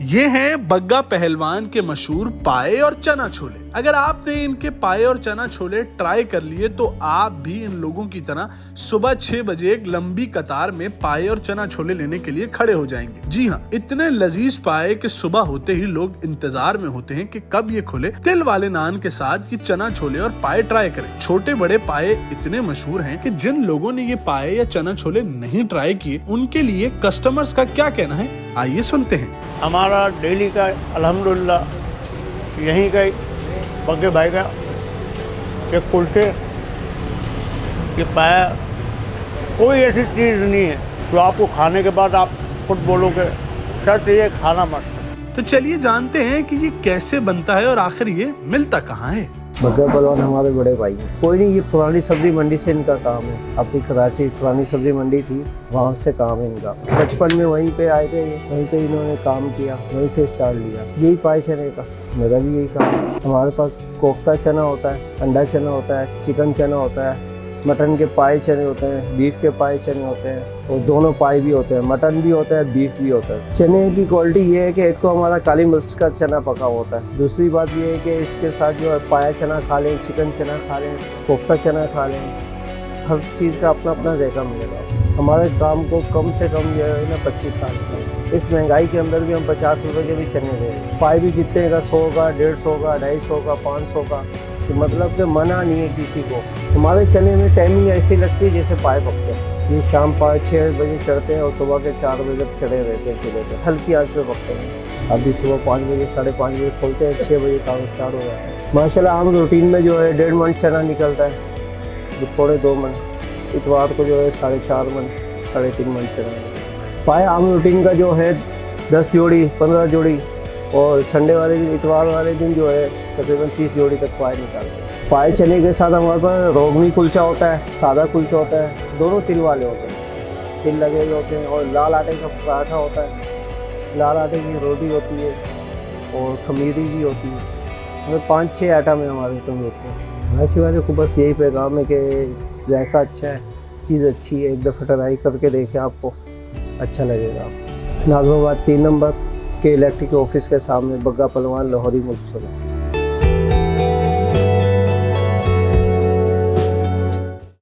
ये हैं बग्गा पहलवान के मशहूर पाए और चना छोले। अगर आपने इनके पाए और चना छोले ट्राई कर लिए तो आप भी इन लोगों की तरह सुबह 6 बजे एक लंबी कतार में पाए और चना छोले लेने के लिए खड़े हो जाएंगे। जी हाँ, इतने लजीज पाए कि सुबह होते ही लोग इंतजार में होते हैं कि कब ये खुले। तिल वाले नान के साथ ये चना छोले और पाए ट्राई करें। छोटे बड़े पाए इतने मशहूर हैं कि जिन लोगों ने ये पाए या चना छोले नहीं ट्राई किए उनके लिए कस्टमर्स का क्या कहना है, आइए सुनते हैं। हमारा डेली का अल्हम्दुलिल्लाह यहीं का बग्गे भाई का एक कुल्चे ये पाया, कोई ऐसी चीज़ नहीं है जो आपको खाने के बाद आप खुद बोलोगे सर ये खाना मत। तो चलिए जानते हैं कि ये कैसे बनता है और आखिर ये मिलता कहाँ है। बग्गा पहलवान हमारे बड़े भाई हैं। कोई नहीं, ये पुरानी सब्जी मंडी से इनका काम है। अपनी कराची पुरानी सब्जी मंडी थी, वहाँ से काम है इनका। बचपन में वहीं पे आए थे, वहीं पे इन्होंने काम किया, वहीं से स्टार्ट लिया। यही पाए चने का मेरा भी यही काम है। हमारे पास कोफ्ता चना होता है, अंडा चना होता है, चिकन चना होता है, मटन के पाए चने होते हैं, बीफ के पाए चने होते हैं और दोनों पाए भी होते हैं, मटन भी होता है, बीफ भी होता है। चने की क्वालिटी ये है कि एक तो हमारा काली मिर्च का चना पका होता है, दूसरी बात ये है कि इसके साथ जो है पाया चना खा लें, चिकन चना खा लें, कोफ्ता चना खा लें, हर चीज़ का अपना अपना जायका मिलेगा। हमारे काम को कम से कम जो है ना 25 साल का। इस महंगाई के अंदर भी हम 50 रुपये के भी चने दे रहे हैं। पाए भी जितने का 100 का, 150 का, 250 का, 500 का, तो मतलब कि मना नहीं है किसी को। हमारे चने में टाइमिंग ऐसी लगती है जैसे पाए पकते हैं। ये शाम 5-6 बजे चढ़ते हैं और सुबह के 4 बजे तक चढ़े रहते हैं चूल्हे पे, हल्की आंच पे पकते हैं। अभी सुबह 5 बजे 5:30 बजे खोलते हैं, 6 बजे काम स्टार्ट हो जाता है। माशाल्लाह आम रूटीन में जो है 1.5 मन चना निकलता है, जो थोड़े 2 मन। इतवार को जो है 4.5 मन, 3.5 मन चना। पाए आम रूटीन का जो है 10 जोड़ी 15 जोड़ी और संडे वाले दिन, इतवार वाले दिन जो है तकरीबन 30 जोड़ी तक पाए निकालते हैं। पाए चने के साथ हमारे पास रोगनी कुलचा होता है, सादा कुलचा होता है, दोनों तिल वाले होते हैं, तिल लगे हुए होते हैं, और लाल आटे का पराठा होता है, लाल आटे की रोटी होती है और खमीरी भी होती है। हमें 5-6 आइटम है हमारे तंदूर में। राशि वाले को बस यही पैगाम है कि जायका अच्छा है, चीज़ अच्छी है, एक दफ़ा ट्राई करके देखें, आपको अच्छा लगेगा। नाज़िमाबाद 3 नंबर के इलेक्ट्रिक ऑफिस के सामने बग्गा पहलवान लाहौरी मुल्क।